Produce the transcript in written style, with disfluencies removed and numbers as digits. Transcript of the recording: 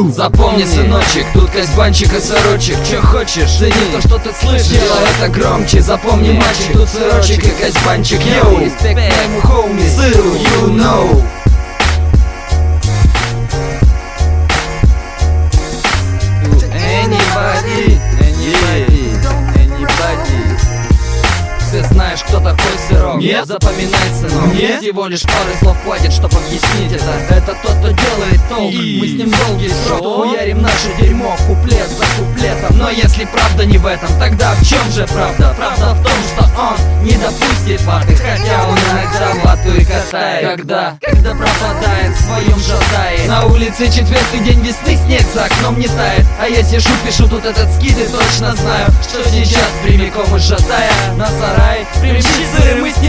Запомни, сыночек, тут козьбанчик и сырочек. Чё хочешь, цени то, что ты слышишь, делай это громче. Запомни, мальчик, тут сырочек и козьбанчик. Йоу, респект моему хоуми, сыру, you know. Anybody. Ты знаешь, кто такой сырок? Нет? Запоминай, сынок. Нет? Всего лишь пары слов хватит, чтобы объяснить это. Это тот, кто делает толк. Мы с ним долгий срок. Хуярим наше дерьмо куплет за куплетом. Но если правда не в этом, тогда в чем же правда? Правда в том, что он не допустит парты, хотя он иногда вату и катает. Когда пропадает в своем жадае. На улице четвертый день весны, снег за окном не тает. А я сижу, пишу тут этот скид и точно знаю, что сейчас прямиком из жадая на сарай примчит сыр, мы с ним